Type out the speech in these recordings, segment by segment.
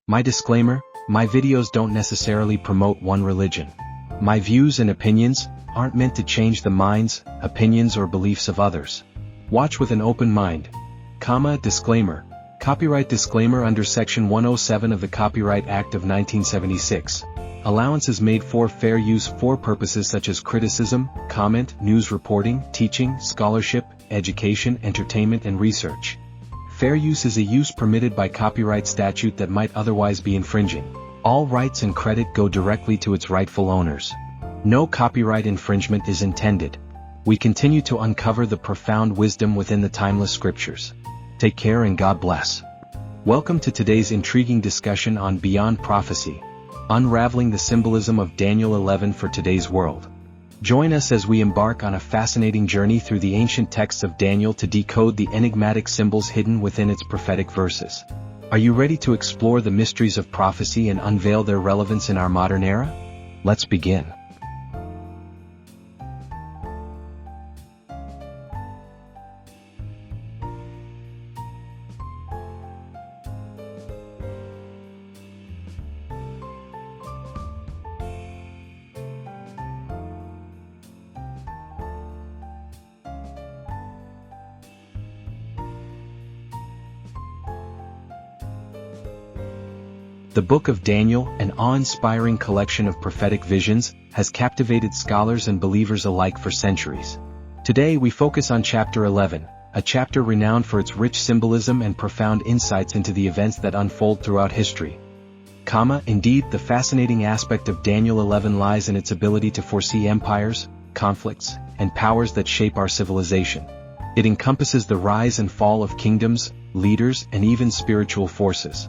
My disclaimer, my videos don't necessarily promote one religion. My views and opinions aren't meant to change the minds, opinions or beliefs of others. Watch with an open mind. Disclaimer. Copyright disclaimer under Section 107 of the Copyright Act of 1976. Allowance is made for fair use for purposes such as criticism, comment, news reporting, teaching, scholarship, education, entertainment and research. Fair use is a use permitted by copyright statute that might otherwise be infringing. All rights and credit go directly to its rightful owners. No copyright infringement is intended. We continue to uncover the profound wisdom within the timeless scriptures. Take care and God bless. Welcome to today's intriguing discussion on Beyond Prophecy, Unraveling the Symbolism of Daniel 11 for today's world. Join us as we embark on a fascinating journey through the ancient texts of Daniel to decode the enigmatic symbols hidden within its prophetic verses. Are you ready to explore the mysteries of prophecy and unveil their relevance in our modern era? Let's begin. The Book of Daniel, an awe-inspiring collection of prophetic visions, has captivated scholars and believers alike for centuries. Today we focus on Chapter 11, a chapter renowned for its rich symbolism and profound insights into the events that unfold throughout history. Indeed, the fascinating aspect of Daniel 11 lies in its ability to foresee empires, conflicts, and powers that shape our civilization. It encompasses the rise and fall of kingdoms, leaders, and even spiritual forces.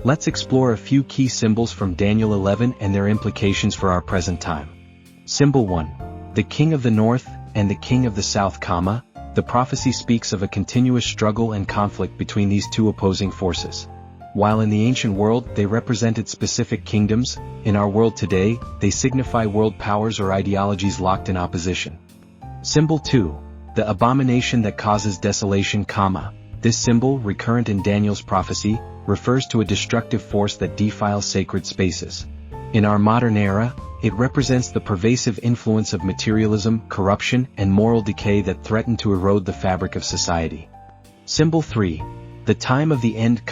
Let's explore a few key symbols from Daniel 11 and their implications for our present time. Symbol 1. The King of the North and the King of the South. The prophecy speaks of a continuous struggle and conflict between these two opposing forces. While in the ancient world they represented specific kingdoms, in our world today they signify world powers or ideologies locked in opposition. Symbol 2. The abomination that causes desolation. This symbol, recurrent in Daniel's prophecy, refers to a destructive force that defiles sacred spaces. In our modern era, it represents the pervasive influence of materialism, corruption, and moral decay that threaten to erode the fabric of society. Symbol 3. The time of the end.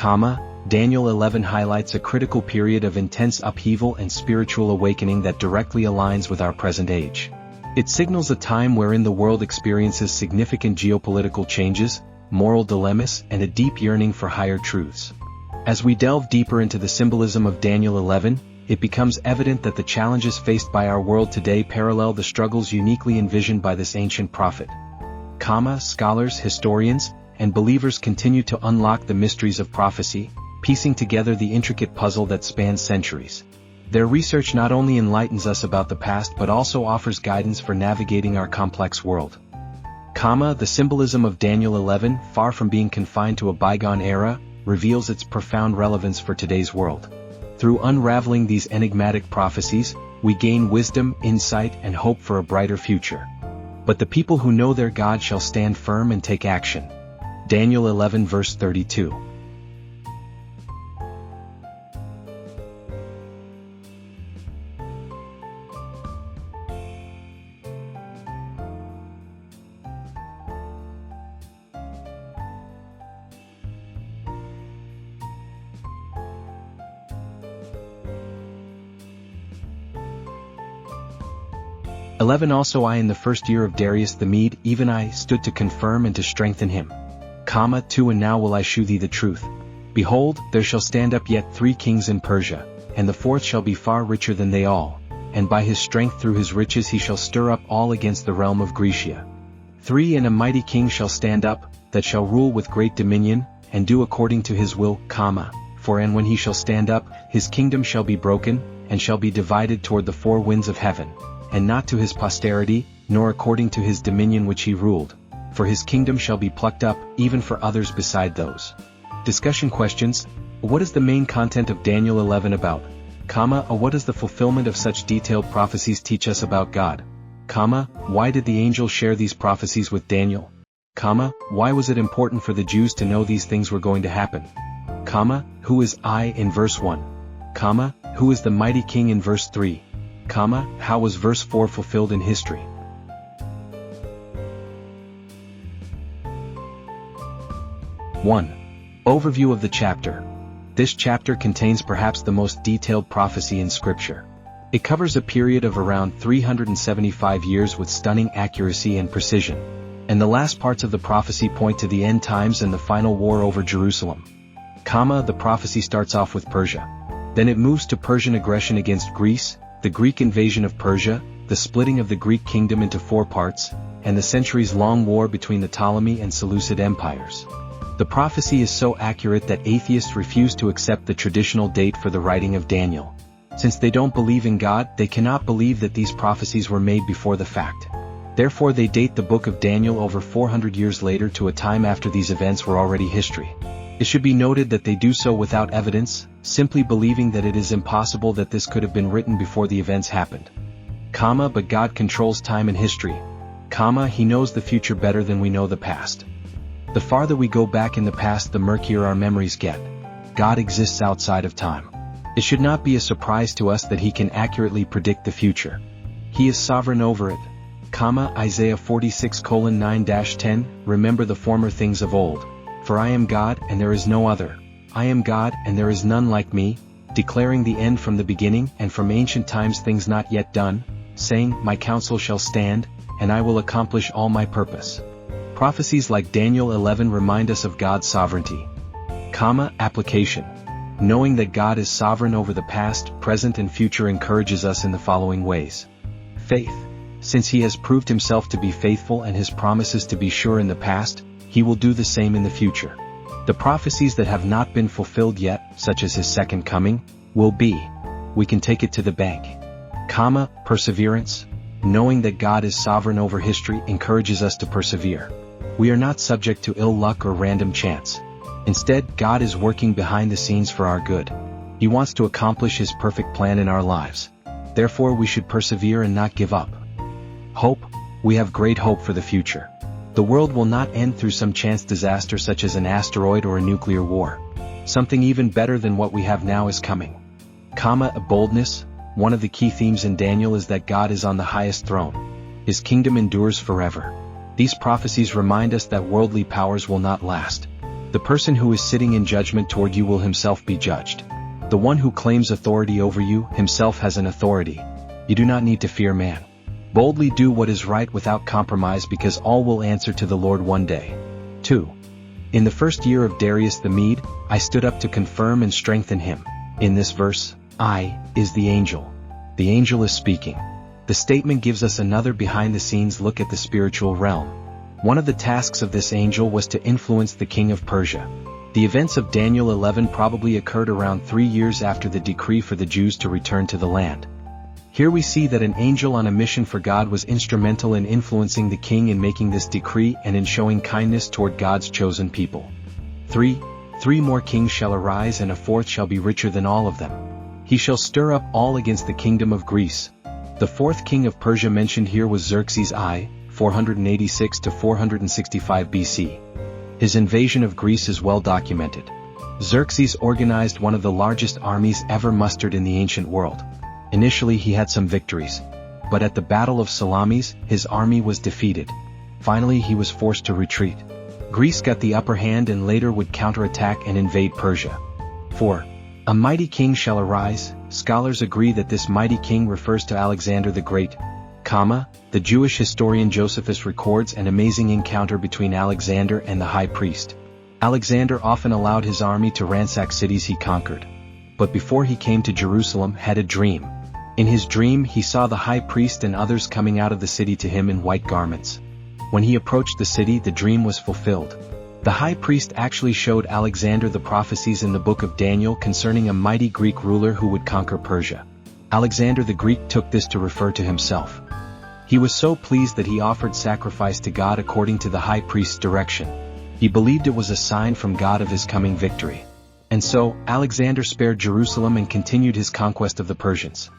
Daniel 11 highlights a critical period of intense upheaval and spiritual awakening that directly aligns with our present age. It signals a time wherein the world experiences significant geopolitical changes, moral dilemmas, and a deep yearning for higher truths. As we delve deeper into the symbolism of Daniel 11, it becomes evident that the challenges faced by our world today parallel the struggles uniquely envisioned by this ancient prophet. Scholars, historians, and believers continue to unlock the mysteries of prophecy, piecing together the intricate puzzle that spans centuries. Their research not only enlightens us about the past but also offers guidance for navigating our complex world. The symbolism of Daniel 11, far from being confined to a bygone era, reveals its profound relevance for today's world. Through unraveling these enigmatic prophecies, we gain wisdom, insight, and hope for a brighter future. But the people who know their God shall stand firm and take action. Daniel 11 verse 32. Also I in the first year of Darius the Mede, even I, stood to confirm and to strengthen him. 2 And now will I shew thee the truth. Behold, there shall stand up yet 3 kings in Persia, and the 4th shall be far richer than they all, and by his strength through his riches he shall stir up all against the realm of Grecia. 3 And a mighty king shall stand up, that shall rule with great dominion, and do according to his will, for and when he shall stand up, his kingdom shall be broken, and shall be divided toward the 4 winds of heaven, and not to his posterity, nor according to his dominion which he ruled, for his kingdom shall be plucked up, even for others beside those. Discussion questions. What is the main content of Daniel 11 about? What does the fulfillment of such detailed prophecies teach us about God? Why did the angel share these prophecies with Daniel? Why was it important for the Jews to know these things were going to happen? Who is I in verse 1, who is the mighty king in verse 3, how was verse 4 fulfilled in history? Overview of the chapter. This chapter contains perhaps the most detailed prophecy in Scripture. It covers a period of around 375 years with stunning accuracy and precision. And the last parts of the prophecy point to the end times and the final war over Jerusalem. The prophecy starts off with Persia. Then it moves to Persian aggression against Greece, the Greek invasion of Persia, the splitting of the Greek kingdom into 4 parts, and the centuries-long war between the Ptolemy and Seleucid empires. The prophecy is so accurate that atheists refuse to accept the traditional date for the writing of Daniel. Since they don't believe in God, they cannot believe that these prophecies were made before the fact. Therefore they date the book of Daniel over 400 years later to a time after these events were already history. It should be noted that they do so without evidence, simply believing that it is impossible that this could have been written before the events happened. But God controls time and history. He knows the future better than we know the past. The farther we go back in the past, the murkier our memories get. God exists outside of time. It should not be a surprise to us that he can accurately predict the future. He is sovereign over it. Isaiah 46:9-10, remember the former things of old. For I am God, and there is no other. I am God, and there is none like me, declaring the end from the beginning and from ancient times things not yet done, saying, My counsel shall stand, and I will accomplish all my purpose. Prophecies like Daniel 11 remind us of God's sovereignty. Application. Knowing that God is sovereign over the past, present and future encourages us in the following ways. Faith. Since he has proved himself to be faithful and his promises to be sure in the past, he will do the same in the future. The prophecies that have not been fulfilled yet, such as his second coming, will be. We can take it to the bank. Perseverance. Knowing that God is sovereign over history encourages us to persevere. We are not subject to ill luck or random chance. Instead, God is working behind the scenes for our good. He wants to accomplish his perfect plan in our lives. Therefore we should persevere and not give up. Hope. We have great hope for the future. The world will not end through some chance disaster such as an asteroid or a nuclear war. Something even better than what we have now is coming. Boldness. One of the key themes in Daniel is that God is on the highest throne. His kingdom endures forever. These prophecies remind us that worldly powers will not last. The person who is sitting in judgment toward you will himself be judged. The one who claims authority over you himself has an authority. You do not need to fear man. Boldly do what is right without compromise because all will answer to the Lord one day. 2. In the first year of Darius the Mede, I stood up to confirm and strengthen him. In this verse, I is the angel. The angel is speaking. The statement gives us another behind-the-scenes look at the spiritual realm. One of the tasks of this angel was to influence the king of Persia. The events of Daniel 11 probably occurred around 3 years after the decree for the Jews to return to the land. Here we see that an angel on a mission for God was instrumental in influencing the king in making this decree and in showing kindness toward God's chosen people. 3. 3 more kings shall arise and a fourth shall be richer than all of them. He shall stir up all against the kingdom of Greece. The fourth king of Persia mentioned here was Xerxes I, 486 to 465 BC. His invasion of Greece is well documented. Xerxes organized one of the largest armies ever mustered in the ancient world. Initially he had some victories, but at the Battle of Salamis, his army was defeated. Finally he was forced to retreat. Greece got the upper hand and later would counterattack and invade Persia. 4. A mighty king shall arise. Scholars agree that this mighty king refers to Alexander the Great. The Jewish historian Josephus records an amazing encounter between Alexander and the high priest. Alexander often allowed his army to ransack cities he conquered. But before he came to Jerusalem had a dream. In his dream he saw the high priest and others coming out of the city to him in white garments. When he approached the city, the dream was fulfilled. The high priest actually showed Alexander the prophecies in the book of Daniel concerning a mighty Greek ruler who would conquer Persia. Alexander the Greek took this to refer to himself. He was so pleased that he offered sacrifice to God according to the high priest's direction. He believed it was a sign from God of his coming victory. And so, Alexander spared Jerusalem and continued his conquest of the Persians.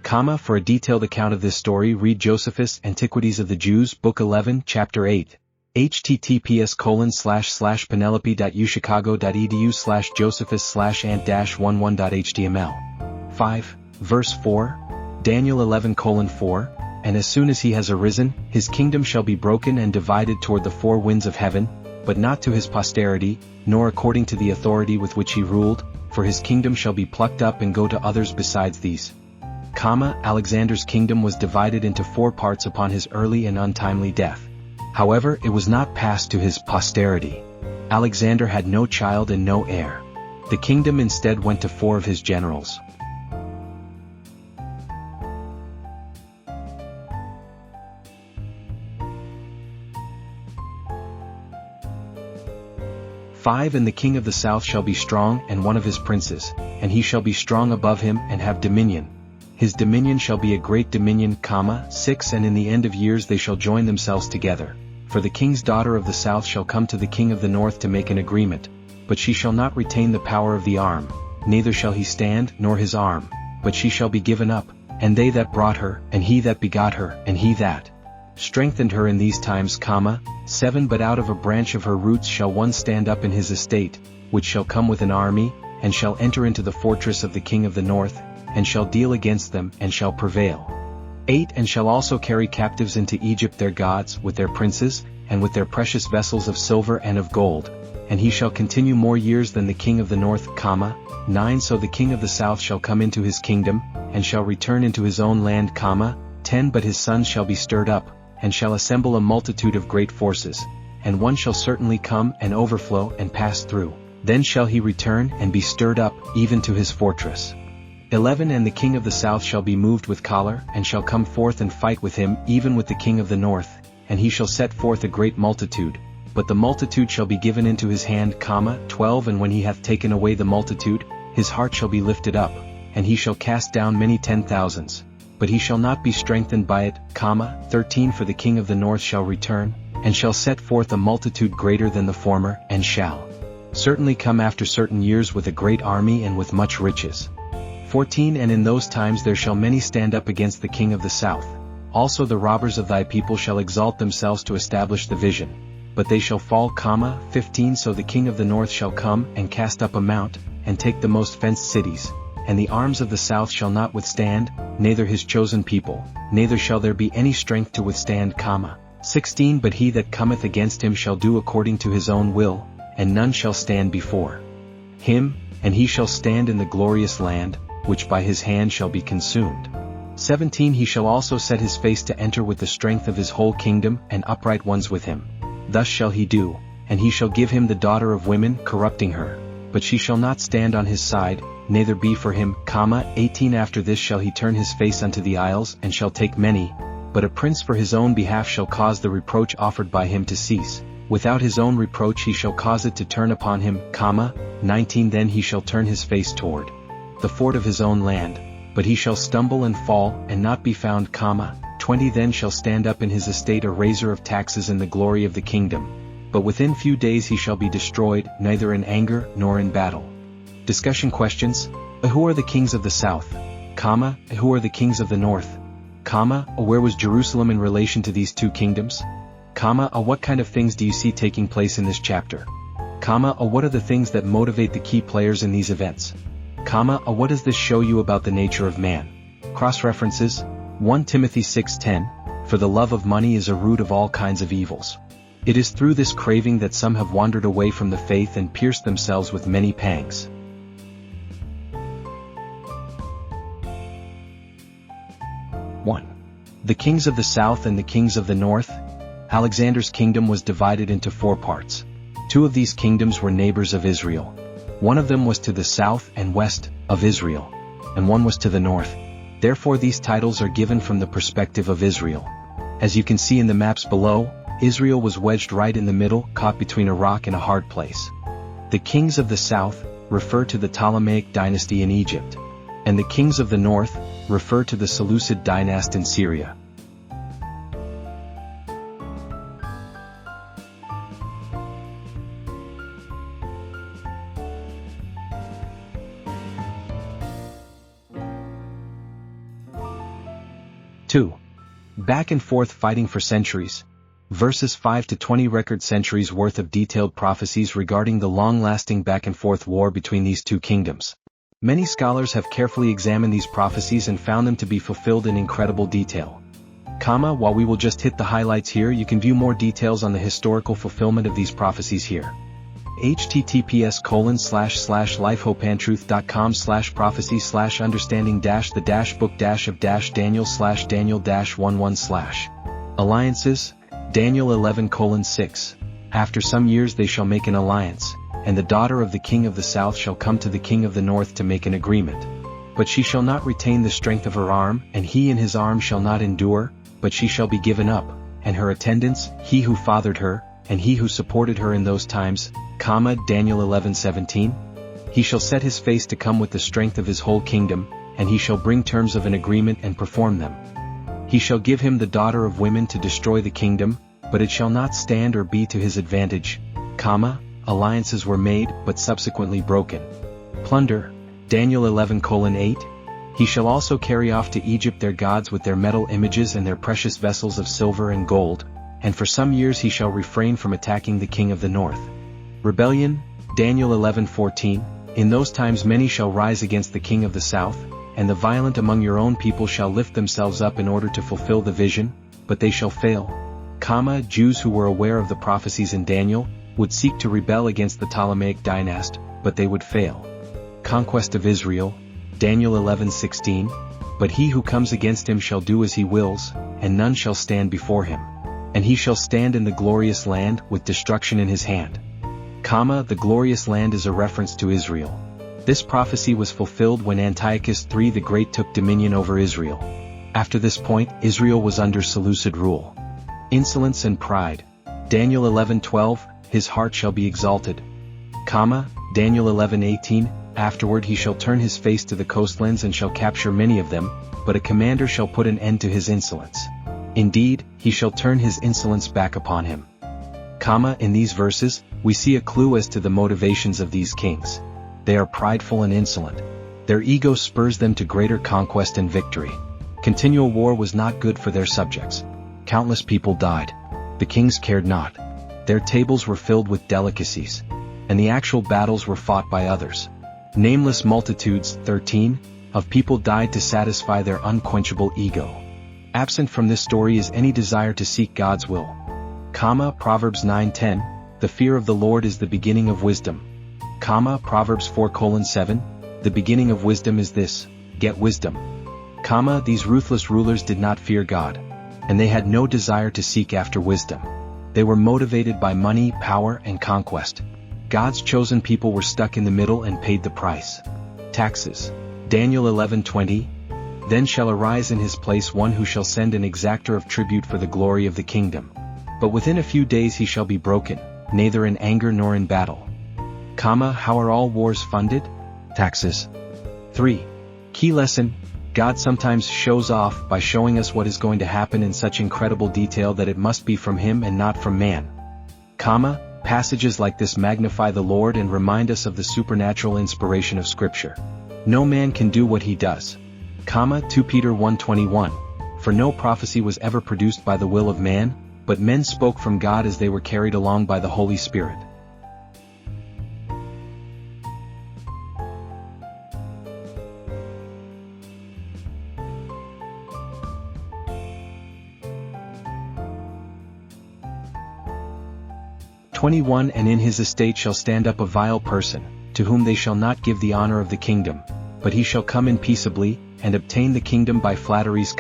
For a detailed account of this story, read Josephus' Antiquities of the Jews, Book 11, Chapter 8. https://penelope.uchicago.edu/josephus/ant-11.html. 5. Verse 4. Daniel 11:4. And as soon as he has arisen, his kingdom shall be broken and divided toward the four winds of heaven, but not to his posterity, nor according to the authority with which he ruled, for his kingdom shall be plucked up and go to others besides these. Alexander's kingdom was divided into four parts upon his early and untimely death. However, it was not passed to his posterity. Alexander had no child and no heir. The kingdom instead went to four of his generals. And the king of the south shall be strong and one of his princes, and he shall be strong above him and have dominion. His dominion shall be a great dominion, 6 And in the end of years they shall join themselves together. For the king's daughter of the south shall come to the king of the north to make an agreement, but she shall not retain the power of the arm, neither shall he stand nor his arm, but she shall be given up, and they that brought her, and he that begot her, and he that strengthened her in these times, 7 But out of a branch of her roots shall one stand up in his estate, which shall come with an army, and shall enter into the fortress of the king of the north, and shall deal against them, and shall prevail. 8 And shall also carry captives into Egypt their gods, with their princes, and with their precious vessels of silver and of gold, and he shall continue more years than the king of the north, 9 So the king of the south shall come into his kingdom, and shall return into his own land, 10 But his sons shall be stirred up, and shall assemble a multitude of great forces, and one shall certainly come and overflow and pass through, then shall he return and be stirred up, even to his fortress. 11 And the king of the south shall be moved with choler, and shall come forth and fight with him, even with the king of the north, and he shall set forth a great multitude, but the multitude shall be given into his hand, 12 And when he hath taken away the multitude, his heart shall be lifted up, and he shall cast down many 10,000s. But he shall not be strengthened by it, 13 For the king of the north shall return, and shall set forth a multitude greater than the former, and shall certainly come after certain years with a great army and with much riches. 14 And in those times there shall many stand up against the king of the south. Also the robbers of thy people shall exalt themselves to establish the vision. But they shall fall, 15 So the king of the north shall come and cast up a mount, and take the most fenced cities. And the arms of the south shall not withstand, neither his chosen people, neither shall there be any strength to withstand, 16 But he that cometh against him shall do according to his own will, and none shall stand before him, and he shall stand in the glorious land, which by his hand shall be consumed. 17 He shall also set his face to enter with the strength of his whole kingdom, and upright ones with him. Thus shall he do, and he shall give him the daughter of women, corrupting her, but she shall not stand on his side, neither be for him, 18 After this shall he turn his face unto the isles, and shall take many, but a prince for his own behalf shall cause the reproach offered by him to cease. Without his own reproach he shall cause it to turn upon him, 19 Then he shall turn his face toward the fort of his own land, but he shall stumble and fall, and not be found, 20 Then shall stand up in his estate a raiser of taxes in the glory of the kingdom, but within few days he shall be destroyed, neither in anger nor in battle. Discussion questions. Who are the kings of the south? Who are the kings of the north? Where was Jerusalem in relation to these two kingdoms? What kind of things do you see taking place in this chapter? What are the things that motivate the key players in these events? What does this show you about the nature of man? Cross-references. 1 Timothy 6:10, For the love of money is a root of all kinds of evils. It is through this craving that some have wandered away from the faith and pierced themselves with many pangs. 1. The kings of the south and the kings of the north. Alexander's kingdom was divided into four parts. Two of these kingdoms were neighbors of Israel. One of them was to the south and west of Israel, and one was to the north. Therefore these titles are given from the perspective of Israel. As you can see in the maps below, Israel was wedged right in the middle, caught between a rock and a hard place. The kings of the south refer to the Ptolemaic dynasty in Egypt, and the kings of the north refer to the Seleucid dynasty in Syria. Two. Back and forth fighting for centuries. Verses 5 to 20 record centuries worth of detailed prophecies regarding the long-lasting back-and-forth war between these two kingdoms. Many scholars have carefully examined these prophecies and found them to be fulfilled in incredible detail. While we will just hit the highlights here, you can view more details on the historical fulfillment of these prophecies here. https://lifehopeandtruth.com/prophecy/understanding-the-book-of-Daniel/11-11. Alliances, Daniel 11:6. After some years they shall make an alliance, and the daughter of the king of the south shall come to the king of the north to make an agreement. But she shall not retain the strength of her arm, and he in his arm shall not endure, but she shall be given up, and her attendants, he who fathered her, and he who supported her in those times, Daniel 11:17. He shall set his face to come with the strength of his whole kingdom, and he shall bring terms of an agreement and perform them. He shall give him the daughter of women to destroy the kingdom, but it shall not stand or be to his advantage, alliances were made but subsequently broken. Plunder, Daniel 11:8. He shall also carry off to Egypt their gods with their metal images and their precious vessels of silver and gold, and for some years he shall refrain from attacking the king of the north. Rebellion, Daniel 11:14. In those times many shall rise against the king of the south, and the violent among your own people shall lift themselves up in order to fulfill the vision, but they shall fail. Jews who were aware of the prophecies in Daniel, would seek to rebel against the Ptolemaic dynasty, but they would fail. Conquest of Israel, Daniel 11:16. But he who comes against him shall do as he wills, and none shall stand before him. And he shall stand in the glorious land, with destruction in his hand. The glorious land is a reference to Israel. This prophecy was fulfilled when Antiochus III the Great took dominion over Israel. After this point, Israel was under Seleucid rule. Insolence and pride, Daniel 11:12. His heart shall be exalted. Daniel 11:18. Afterward he shall turn his face to the coastlands and shall capture many of them, but a commander shall put an end to his insolence. Indeed, he shall turn his insolence back upon him. In these verses, we see a clue as to the motivations of these kings. They are prideful and insolent. Their ego spurs them to greater conquest and victory. Continual war was not good for their subjects. Countless people died. The kings cared not. Their tables were filled with delicacies, and the actual battles were fought by others. Nameless multitudes, 13, of people died to satisfy their unquenchable ego. Absent from this story is any desire to seek God's will. Proverbs 9:10, the fear of the Lord is the beginning of wisdom. Proverbs 4:7, the beginning of wisdom is this, get wisdom. These ruthless rulers did not fear God, and they had no desire to seek after wisdom. They were motivated by money, power, and conquest. God's chosen people were stuck in the middle and paid the price. Taxes, Daniel 11:20. Then shall arise in his place one who shall send an exactor of tribute for the glory of the kingdom. But within a few days he shall be broken, neither in anger nor in battle. How are all wars funded? Taxes. 3. Key lesson, God sometimes shows off by showing us what is going to happen in such incredible detail that it must be from him and not from man. Passages like this magnify the Lord and remind us of the supernatural inspiration of Scripture. No man can do what he does. 2 Peter 1:21. For no prophecy was ever produced by the will of man, but men spoke from God as they were carried along by the Holy Spirit. And in his estate shall stand up a vile person, to whom they shall not give the honor of the kingdom, but he shall come in peaceably, and obtain the kingdom by flatteries.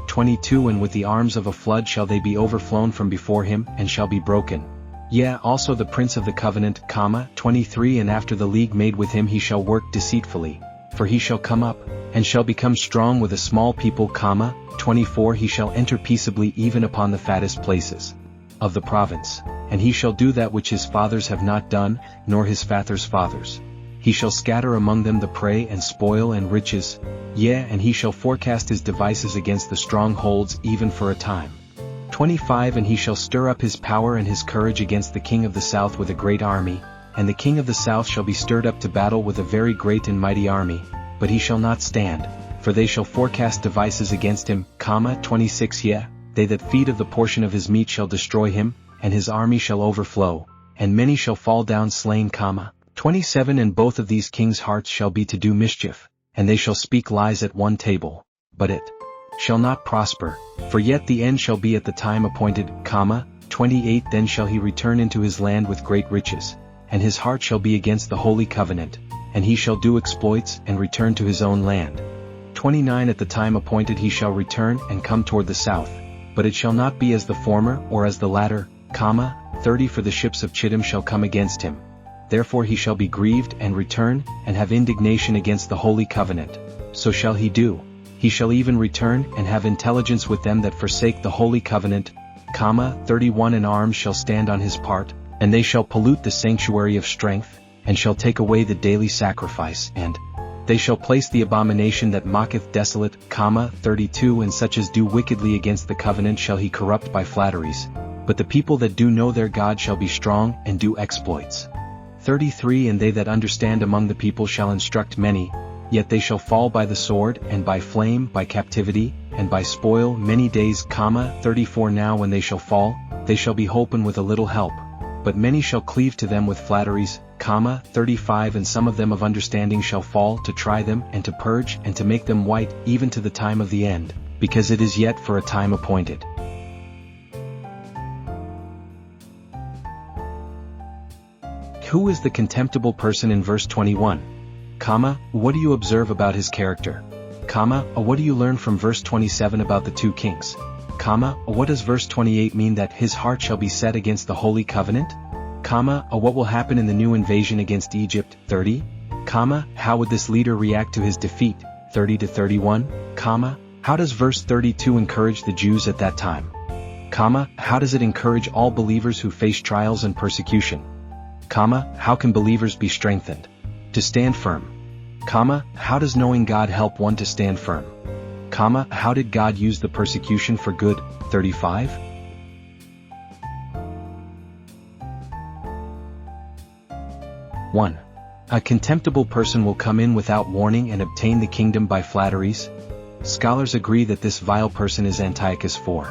22 And with the arms of a flood shall they be overflown from before him, and shall be broken. Also the prince of the covenant. 23 And after the league made with him he shall work deceitfully, for he shall come up, and shall become strong with a small people. 24 He shall enter peaceably even upon the fattest places of the province, and he shall do that which his fathers have not done, nor his fathers' fathers. He shall scatter among them the prey and spoil and riches, and he shall forecast his devices against the strongholds even for a time. 25 And he shall stir up his power and his courage against the king of the south with a great army, and the king of the south shall be stirred up to battle with a very great and mighty army, but he shall not stand, for they shall forecast devices against him. 26 they that feed of the portion of his meat shall destroy him, and his army shall overflow, and many shall fall down slain, 27 And both of these kings' hearts shall be to do mischief, and they shall speak lies at one table, but it shall not prosper, for yet the end shall be at the time appointed, 28 Then shall he return into his land with great riches, and his heart shall be against the holy covenant, and he shall do exploits and return to his own land. 29 At the time appointed he shall return and come toward the south, but it shall not be as the former or as the latter, 30 For the ships of Chittim shall come against him. Therefore he shall be grieved and return, and have indignation against the holy covenant. So shall he do. He shall even return and have intelligence with them that forsake the holy covenant, 31 And arms shall stand on his part, and they shall pollute the sanctuary of strength, and shall take away the daily sacrifice, and they shall place the abomination that mocketh desolate, 32 And such as do wickedly against the covenant shall he corrupt by flatteries. But the people that do know their God shall be strong and do exploits. 33 And they that understand among the people shall instruct many, yet they shall fall by the sword, and by flame, by captivity, and by spoil many days, 34 Now when they shall fall, they shall be holpen with a little help, but many shall cleave to them with flatteries, 35 And some of them of understanding shall fall to try them and to purge and to make them white even to the time of the end, because it is yet for a time appointed. Who is the contemptible person in verse 21? What do you observe about his character? What do you learn from verse 27 about the two kings? What does verse 28 mean that his heart shall be set against the holy covenant? What will happen in the new invasion against Egypt? 30. How would this leader react to his defeat? 30 to 31. How does verse 32 encourage the Jews at that time? How does it encourage all believers who face trials and persecution? How can believers be strengthened to stand firm? How does knowing God help one to stand firm? How did God use the persecution for good? 35. One. A contemptible person will come in without warning and obtain the kingdom by flatteries. Scholars agree that this vile person is Antiochus IV.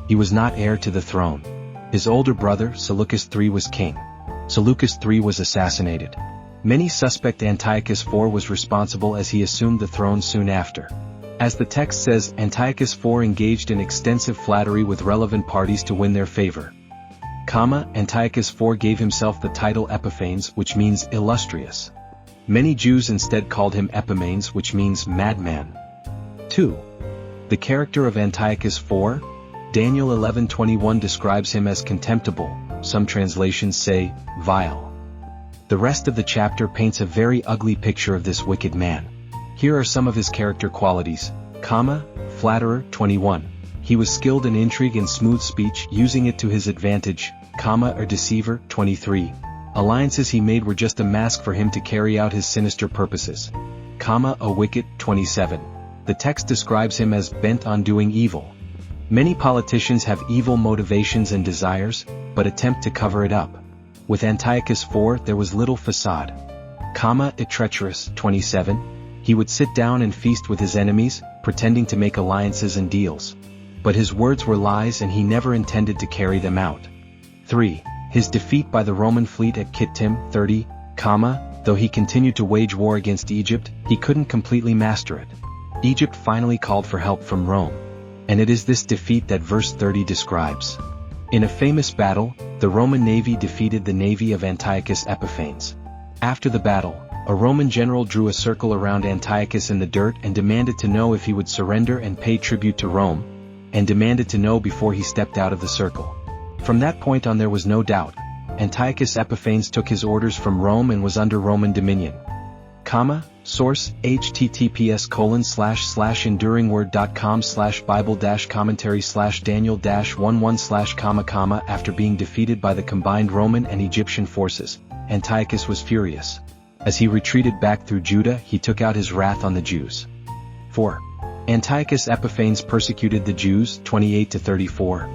He was not heir to the throne. His older brother, Seleucus III, was king. Seleucus III was assassinated. Many suspect Antiochus IV was responsible as he assumed the throne soon after. As the text says, Antiochus IV engaged in extensive flattery with relevant parties to win their favor. Antiochus IV gave himself the title Epiphanes, which means illustrious. Many Jews instead called him Epimanes, which means madman. 2. The character of Antiochus IV? Daniel 11:21 describes him as contemptible, some translations say, vile. The rest of the chapter paints a very ugly picture of this wicked man. Here are some of his character qualities. Flatterer, 21. He was skilled in intrigue and smooth speech, using it to his advantage, or deceiver, 23. Alliances he made were just a mask for him to carry out his sinister purposes. A wicked, 27. The text describes him as bent on doing evil. Many politicians have evil motivations and desires, but attempt to cover it up. With Antiochus IV there was little facade. A treacherous, 27. He would sit down and feast with his enemies, pretending to make alliances and deals. But his words were lies and he never intended to carry them out. 3. His defeat by the Roman fleet at Kittim, 30. Though he continued to wage war against Egypt, he couldn't completely master it. Egypt finally called for help from Rome. And it is this defeat that verse 30 describes. In a famous battle, the Roman navy defeated the navy of Antiochus Epiphanes. After the battle, a Roman general drew a circle around Antiochus in the dirt and demanded to know if he would surrender and pay tribute to Rome, and demanded to know before he stepped out of the circle. From that point on there was no doubt. Antiochus Epiphanes took his orders from Rome and was under Roman dominion. Source, https://enduringword.com/bible-commentary/Daniel-11/11. After being defeated by the combined Roman and Egyptian forces, Antiochus was furious. As he retreated back through Judah, he took out his wrath on the Jews. 4. Antiochus Epiphanes persecuted the Jews, 28-34.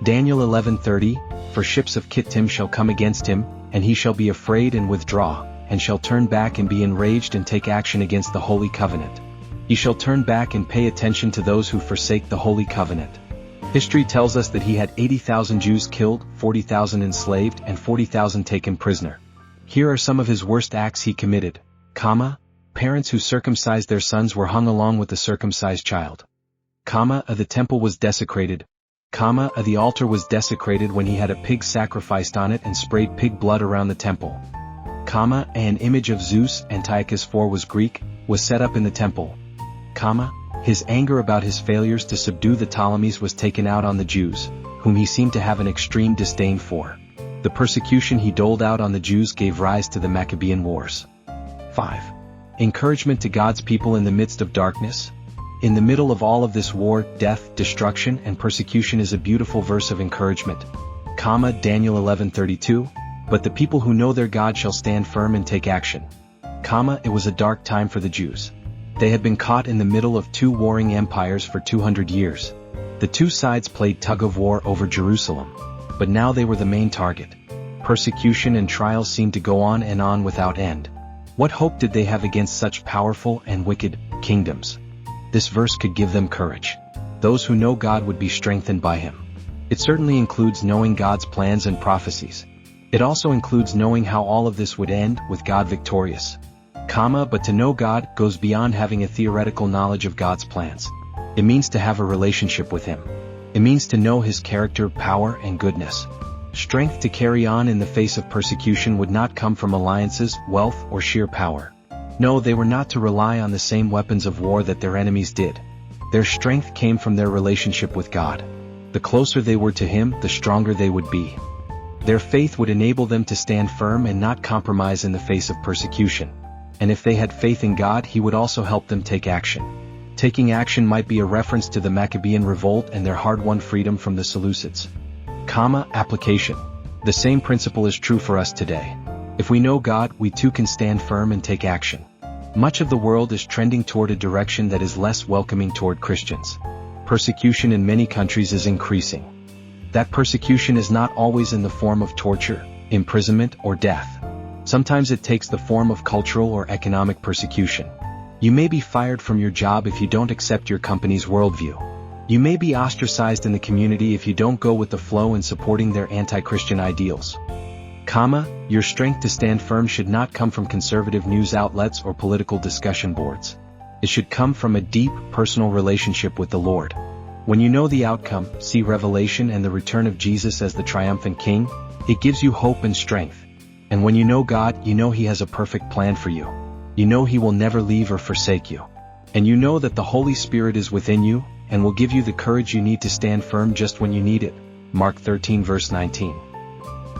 Daniel 11:30, For ships of Kittim shall come against him, and he shall be afraid and withdraw, and shall turn back and be enraged and take action against the Holy Covenant. He shall turn back and pay attention to those who forsake the Holy Covenant. History tells us that he had 80,000 Jews killed, 40,000 enslaved, and 40,000 taken prisoner. Here are some of his worst acts he committed. Parents who circumcised their sons were hung along with the circumcised child. The temple was desecrated. The altar was desecrated when he had a pig sacrificed on it and sprayed pig blood around the temple. An image of Zeus, Antiochus IV was Greek, was set up in the temple. His anger about his failures to subdue the Ptolemies was taken out on the Jews, whom he seemed to have an extreme disdain for. The persecution he doled out on the Jews gave rise to the Maccabean Wars. 5. Encouragement to God's people in the midst of darkness. In the middle of all of this war, death, destruction, and persecution is a beautiful verse of encouragement. Daniel 11:32, but the people who know their God shall stand firm and take action. It was a dark time for the Jews. They had been caught in the middle of two warring empires for 200 years. The two sides played tug-of-war over Jerusalem, but now they were the main target. Persecution and trials seemed to go on and on without end. What hope did they have against such powerful and wicked kingdoms? This verse could give them courage. Those who know God would be strengthened by him. It certainly includes knowing God's plans and prophecies. It also includes knowing how all of this would end with God victorious. But to know God goes beyond having a theoretical knowledge of God's plans. It means to have a relationship with him. It means to know his character, power, and goodness. Strength to carry on in the face of persecution would not come from alliances, wealth, or sheer power. No, they were not to rely on the same weapons of war that their enemies did. Their strength came from their relationship with God. The closer they were to him, the stronger they would be. Their faith would enable them to stand firm and not compromise in the face of persecution. And if they had faith in God, he would also help them take action. Taking action might be a reference to the Maccabean revolt and their hard-won freedom from the Seleucids. Application. The same principle is true for us today. If we know God, we too can stand firm and take action. Much of the world is trending toward a direction that is less welcoming toward Christians. Persecution in many countries is increasing. That persecution is not always in the form of torture, imprisonment, or death. Sometimes it takes the form of cultural or economic persecution. You may be fired from your job if you don't accept your company's worldview. You may be ostracized in the community if you don't go with the flow in supporting their anti-Christian ideals. Your strength to stand firm should not come from conservative news outlets or political discussion boards. It should come from a deep, personal relationship with the Lord. When you know the outcome, see Revelation and the return of Jesus as the triumphant King, it gives you hope and strength. And when you know God, you know he has a perfect plan for you. You know he will never leave or forsake you. And you know that the Holy Spirit is within you, and will give you the courage you need to stand firm just when you need it. Mark 13 verse 19.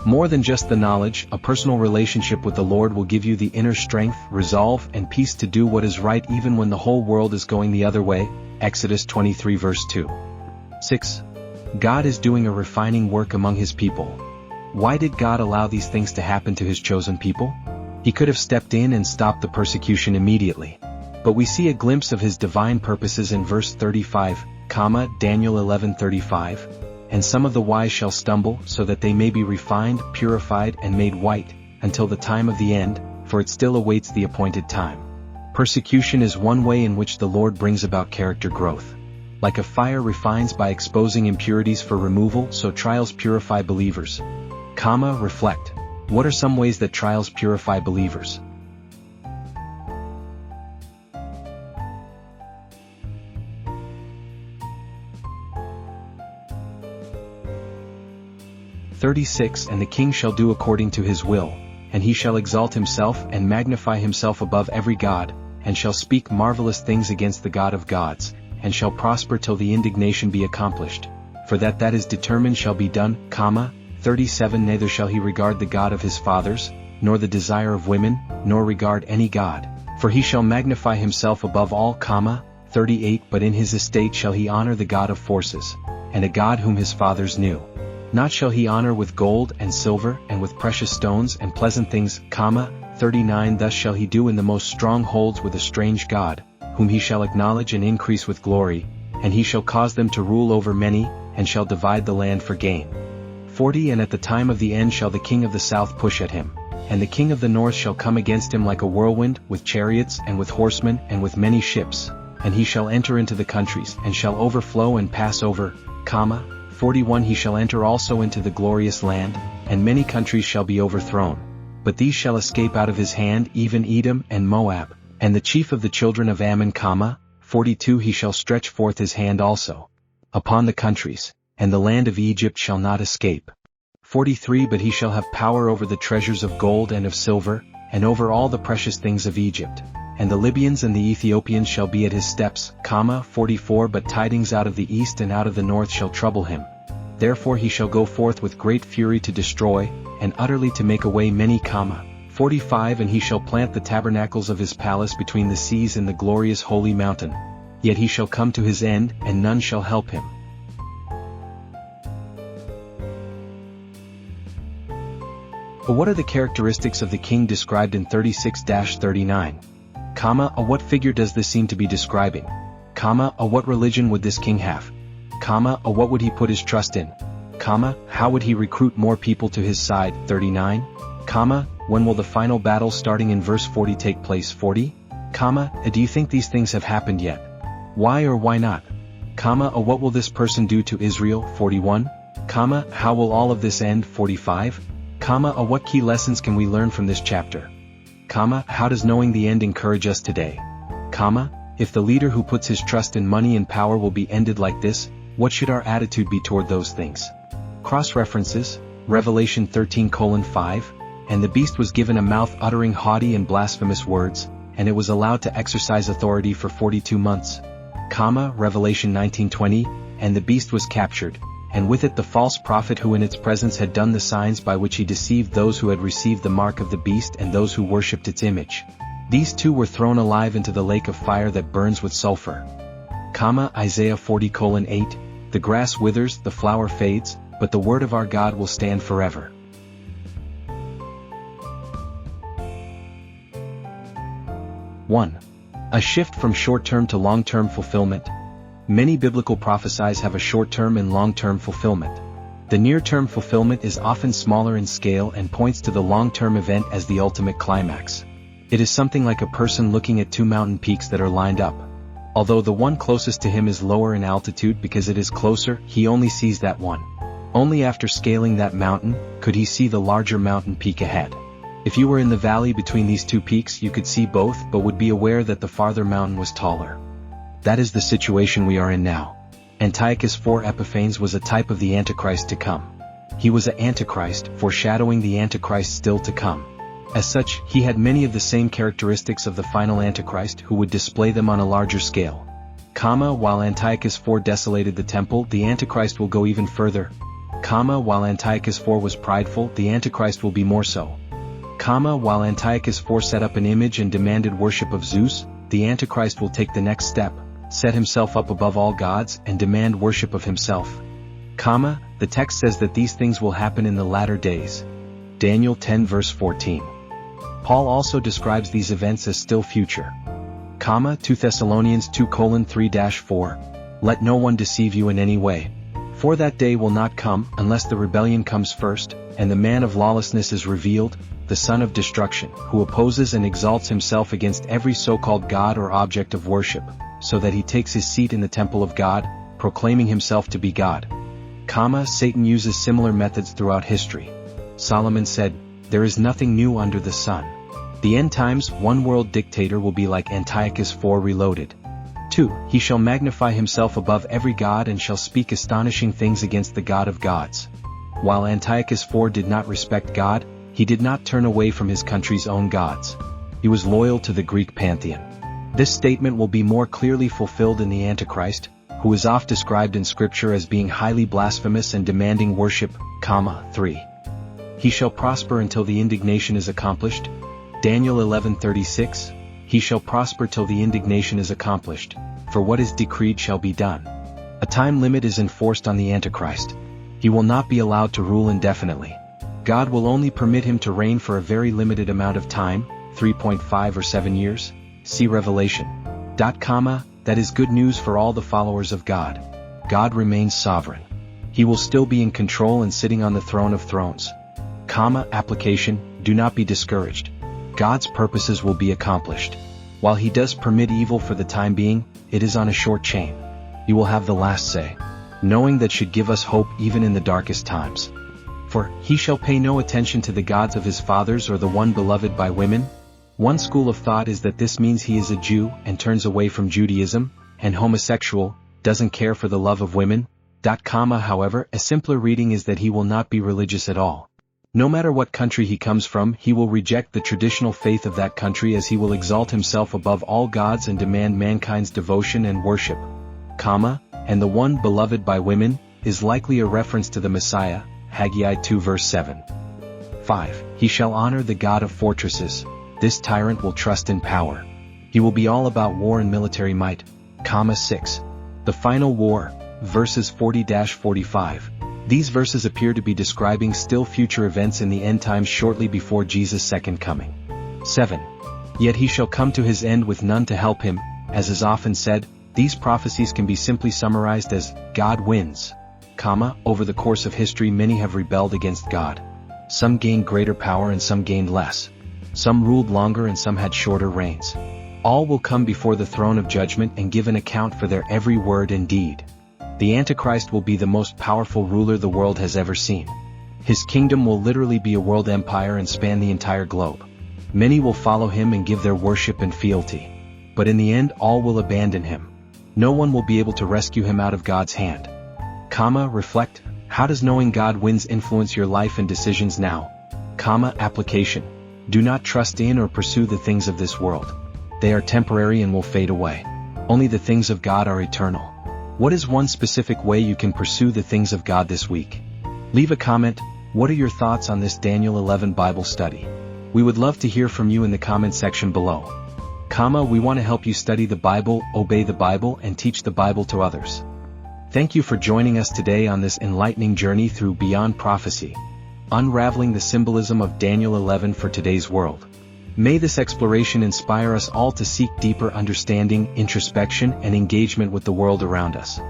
More than just the knowledge, a personal relationship with the Lord will give you the inner strength, resolve, and peace to do what is right even when the whole world is going the other way. Exodus 23 verse 2. 6. God is doing a refining work among his people. Why did God allow these things to happen to his chosen people? He could have stepped in and stopped the persecution immediately. But we see a glimpse of his divine purposes in verse 35, Daniel 11:35, and some of the wise shall stumble, so that they may be refined, purified, and made white, until the time of the end, for it still awaits the appointed time. Persecution is one way in which the Lord brings about character growth. Like a fire refines by exposing impurities for removal, so trials purify believers. Reflect. What are some ways that trials purify believers? And the king shall do according to his will, and he shall exalt himself and magnify himself above every god, and shall speak marvelous things against the God of gods, and shall prosper till the indignation be accomplished. For that is determined shall be done, 37 Neither shall he regard the God of his fathers, nor the desire of women, nor regard any god, for he shall magnify himself above all, 38 But in his estate shall he honor the God of forces, and a God whom his fathers knew. Not shall he honor with gold and silver and with precious stones and pleasant things, 39 Thus shall he do in the most strongholds with a strange God, whom he shall acknowledge and increase with glory, and he shall cause them to rule over many, and shall divide the land for gain. 40 And at the time of the end shall the king of the south push at him, and the king of the north shall come against him like a whirlwind, with chariots and with horsemen and with many ships, and he shall enter into the countries and shall overflow and pass over. 41 He shall enter also into the glorious land, and many countries shall be overthrown. But these shall escape out of his hand, even Edom and Moab, and the chief of the children of Ammon, 42 He shall stretch forth his hand also upon the countries, and the land of Egypt shall not escape. 43 But he shall have power over the treasures of gold and of silver, and over all the precious things of Egypt. And the Libyans and the Ethiopians shall be at his steps, 44 But tidings out of the east and out of the north shall trouble him. Therefore he shall go forth with great fury to destroy, and utterly to make away many, 45 And he shall plant the tabernacles of his palace between the seas in the glorious holy mountain. Yet he shall come to his end, and none shall help him. But what are the characteristics of the king described in 36-39? What figure does this seem to be describing? What religion would this king have? What would he put his trust in? How would he recruit more people to his side? 39. When will the final battle starting in verse 40 take place? 40. Do you think these things have happened yet? Why or why not? What will this person do to Israel? 41. How will all of this end? 45. What key lessons can we learn from this chapter? How does knowing the end encourage us today? If the leader who puts his trust in money and power will be ended like this, what should our attitude be toward those things? Cross-references, Revelation 13:5, And the beast was given a mouth uttering haughty and blasphemous words, and it was allowed to exercise authority for 42 months. Revelation 19:20, And the beast was captured, and with it the false prophet who in its presence had done the signs by which he deceived those who had received the mark of the beast and those who worshipped its image. These two were thrown alive into the lake of fire that burns with sulfur. Isaiah 40:8, The grass withers, the flower fades, but the word of our God will stand forever. One. A shift from short-term to long-term fulfillment. Many biblical prophecies have a short-term and long-term fulfillment. The near-term fulfillment is often smaller in scale and points to the long-term event as the ultimate climax. It is something like a person looking at two mountain peaks that are lined up. Although the one closest to him is lower in altitude because it is closer, he only sees that one. Only after scaling that mountain, could he see the larger mountain peak ahead. If you were in the valley between these two peaks, you could see both but would be aware that the farther mountain was taller. That is the situation we are in now. Antiochus IV Epiphanes was a type of the Antichrist to come. He was an Antichrist, foreshadowing the Antichrist still to come. As such, he had many of the same characteristics of the final Antichrist who would display them on a larger scale. While Antiochus IV desolated the temple, the Antichrist will go even further. While Antiochus IV was prideful, the Antichrist will be more so. While Antiochus IV set up an image and demanded worship of Zeus, the Antichrist will take the next step, set himself up above all gods and demand worship of himself. The text says that these things will happen in the latter days. Daniel 10 verse 14. Paul also describes these events as still future. 2 Thessalonians 2:3-4. Let no one deceive you in any way. For that day will not come unless the rebellion comes first, and the man of lawlessness is revealed, the son of destruction, who opposes and exalts himself against every so-called God or object of worship, so that he takes his seat in the temple of God, proclaiming himself to be God. Satan uses similar methods throughout history. Solomon said, There is nothing new under the sun. The end times, one world dictator will be like Antiochus IV reloaded. 2. He shall magnify himself above every god and shall speak astonishing things against the God of gods. While Antiochus IV did not respect God, he did not turn away from his country's own gods. He was loyal to the Greek pantheon. This statement will be more clearly fulfilled in the Antichrist, who is oft described in Scripture as being highly blasphemous and demanding worship. 3. He shall prosper until the indignation is accomplished. Daniel 11:36. He shall prosper till the indignation is accomplished, for what is decreed shall be done. A time limit is enforced on the Antichrist. He will not be allowed to rule indefinitely. God will only permit him to reign for a very limited amount of time, 3.5 or 7 years. See Revelation. That is good news for all the followers of God. God remains sovereign. He will still be in control and sitting on the throne of thrones. Application, do not be discouraged. God's purposes will be accomplished. While he does permit evil for the time being, it is on a short chain. He will have the last say. knowing that should give us hope even in the darkest times. For, he shall pay no attention to the gods of his fathers or the one beloved by women. One school of thought is that this means he is a Jew and turns away from Judaism, and homosexual, doesn't care for the love of women. However, a simpler reading is that he will not be religious at all. No matter what country he comes from, he will reject the traditional faith of that country, as he will exalt himself above all gods and demand mankind's devotion and worship. And the one beloved by women is likely a reference to the Messiah, Haggai 2 verse 7. 5. He shall honor the God of fortresses. This tyrant will trust in power. He will be all about war and military might. 6. The final war, verses 40-45. These verses appear to be describing still future events in the end times shortly before Jesus' second coming. 7. Yet he shall come to his end with none to help him, as is often said. These prophecies can be simply summarized as, God wins. Over the course of history many have rebelled against God. Some gained greater power and some gained less. Some ruled longer and some had shorter reigns. All will come before the throne of judgment and give an account for their every word and deed. The Antichrist will be the most powerful ruler the world has ever seen. His kingdom will literally be a world empire and span the entire globe. Many will follow him and give their worship and fealty. But in the end all will abandon him. No one will be able to rescue him out of God's hand. Reflect, how does knowing God wins influence your life and decisions now? Application. Do not trust in or pursue the things of this world. They are temporary and will fade away. Only the things of God are eternal. What is one specific way you can pursue the things of God this week? Leave a comment. What are your thoughts on this Daniel 11 Bible study? We would love to hear from you in the comment section below. We want to help you study the Bible, obey the Bible, and teach the Bible to others. Thank you for joining us today on this enlightening journey through Beyond Prophecy, unraveling the symbolism of Daniel 11 for today's world. May this exploration inspire us all to seek deeper understanding, introspection, and engagement with the world around us.